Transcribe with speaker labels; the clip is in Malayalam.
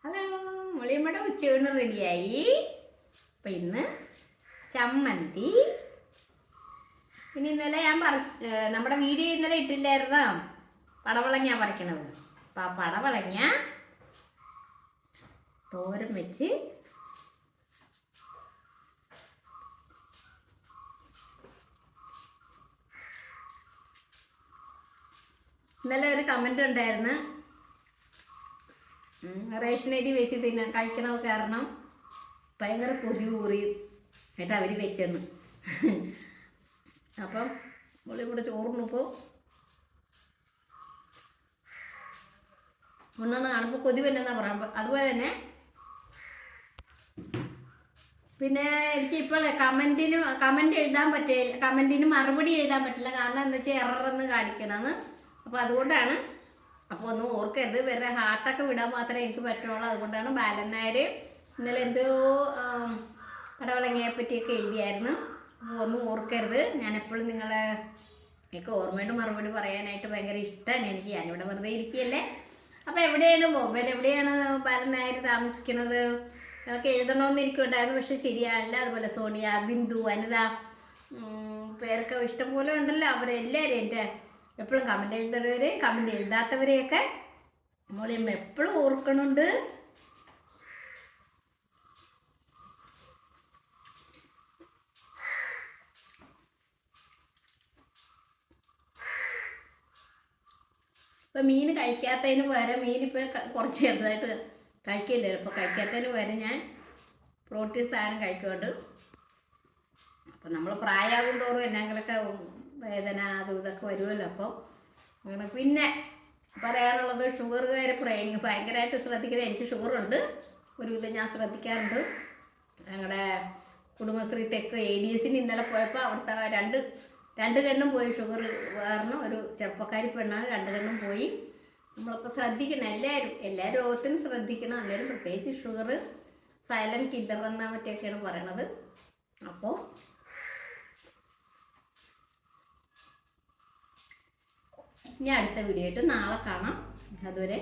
Speaker 1: ഹലോ, മുളിയമ്മയുടെ ഉച്ചയൂണ് റെഡിയായി. അപ്പം ഇന്ന് ചമ്മന്തി. പിന്നെ ഇന്നലെ ഞാൻ നമ്മുടെ വീഡിയോ ഇന്നലെ ഇട്ടില്ലായിരുന്നോ, പടവളങ്ങ പറിക്കണത്. അപ്പം ആ പടവളങ്ങ തോരൻ വെച്ച് ഇന്നലെ ഒരു കമൻ്റ് ഉണ്ടായിരുന്നു, റേഷൻ അരി വെച്ച് കഴിക്കണത് കാരണം ഭയങ്കര കൊതി കൂറി എന്നിട്ട് അവർ വെച്ചെന്ന്. അപ്പം ഇവിടെ ചോറിനിപ്പോൾ ഒന്നാണ് കാണുമ്പോൾ കൊതി വന്നെന്നാണ് പറയാം. അതുപോലെ തന്നെ പിന്നെ എനിക്കിപ്പോൾ കമൻറ്റ് എഴുതാൻ പറ്റില്ല, കമൻറ്റിന് മറുപടി എഴുതാൻ പറ്റില്ല. കാരണം എന്താ വെച്ചാൽ എററെന്ന് കാണിക്കണമെന്ന്. അപ്പോൾ അതുകൊണ്ടാണ്. അപ്പോൾ ഒന്നും ഓർക്കരുത്, വേറെ ഹാർട്ടൊക്കെ വിടാൻ മാത്രമേ എനിക്ക് പറ്റുള്ളൂ. അതുകൊണ്ടാണ്. ബാലനായർ ഇന്നലെ എന്തോ പടവളങ്ങയെ പറ്റിയൊക്കെ എഴുതിയായിരുന്നു. അപ്പോൾ ഒന്നും ഓർക്കരുത്. ഞാൻ എപ്പോഴും നിങ്ങളെ ഒക്കെ ഓർമ്മയുടെ മറുപടി പറയാനായിട്ട് ഭയങ്കര ഇഷ്ടമാണ് എനിക്ക്. ഞാനിവിടെ വെറുതെ ഇരിക്കുകയല്ലേ. അപ്പോൾ എവിടെയാണ് മൊബൈൽ, എവിടെയാണ് ബാലനായർ താമസിക്കുന്നത് ഒക്കെ എഴുതണമെന്ന് എനിക്കുണ്ടായിരുന്നു. പക്ഷെ ശരിയാണില്ല. അതുപോലെ സോണിയ, ബിന്ദു, അനിത, പേരൊക്കെ ഇഷ്ടംപോലെ ഉണ്ടല്ലോ. അവരെല്ലാവരും എൻ്റെ എപ്പോഴും കമൻ്റ് എഴുതുന്നവരെ, കമൻ്റ് എഴുതാത്തവരെയൊക്കെ മോളിയമ്മ എപ്പോഴും ഓർക്കണുണ്ട്. ഇപ്പം മീൻ കഴിക്കാത്തതിന് പകരം, മീനിപ്പോൾ കുറച്ച് ചെറുതായിട്ട് കഴിക്കില്ല. ഇപ്പോൾ കഴിക്കാത്തതിന് പകരം ഞാൻ പ്രോട്ടീൻ സാധനം കഴിക്കുന്നുണ്ട്. അപ്പം നമ്മൾ പ്രായമാകും തോറും എന്നെങ്കിലൊക്കെ വേദന അതും ഇതൊക്കെ വരുമല്ലോ. അപ്പം അങ്ങനെ പിന്നെ പറയാനുള്ളത്, ഷുഗറുകാരെ ഭയങ്കരമായിട്ട് ശ്രദ്ധിക്കുന്നത്. എനിക്ക് ഷുഗറുണ്ട്, ഒരുവിധം ഞാൻ ശ്രദ്ധിക്കാറുണ്ട്. ഞങ്ങളുടെ കുടുംബശ്രീ തെക്ക് ADSന് ഇന്നലെ പോയപ്പോൾ അവിടുത്തെ രണ്ട് കണ്ണും പോയി. ഷുഗർ കാരണം ഒരു ചെറുപ്പക്കാരി പെണ്ണാണ്, 2 കണ്ണും പോയി. നമ്മളിപ്പോൾ ശ്രദ്ധിക്കണം, എല്ലാ രോഗത്തിനും ശ്രദ്ധിക്കണം. എല്ലാവരും പ്രത്യേകിച്ച് ഷുഗർ സൈലൻറ്റ് കില്ലർ എന്ന മറ്റൊക്കെയാണ് പറയണത്. അപ്പോൾ ഇനി അടുത്ത വീഡിയോ ആയിട്ട് നാളെ കാണാം. അതുവരെ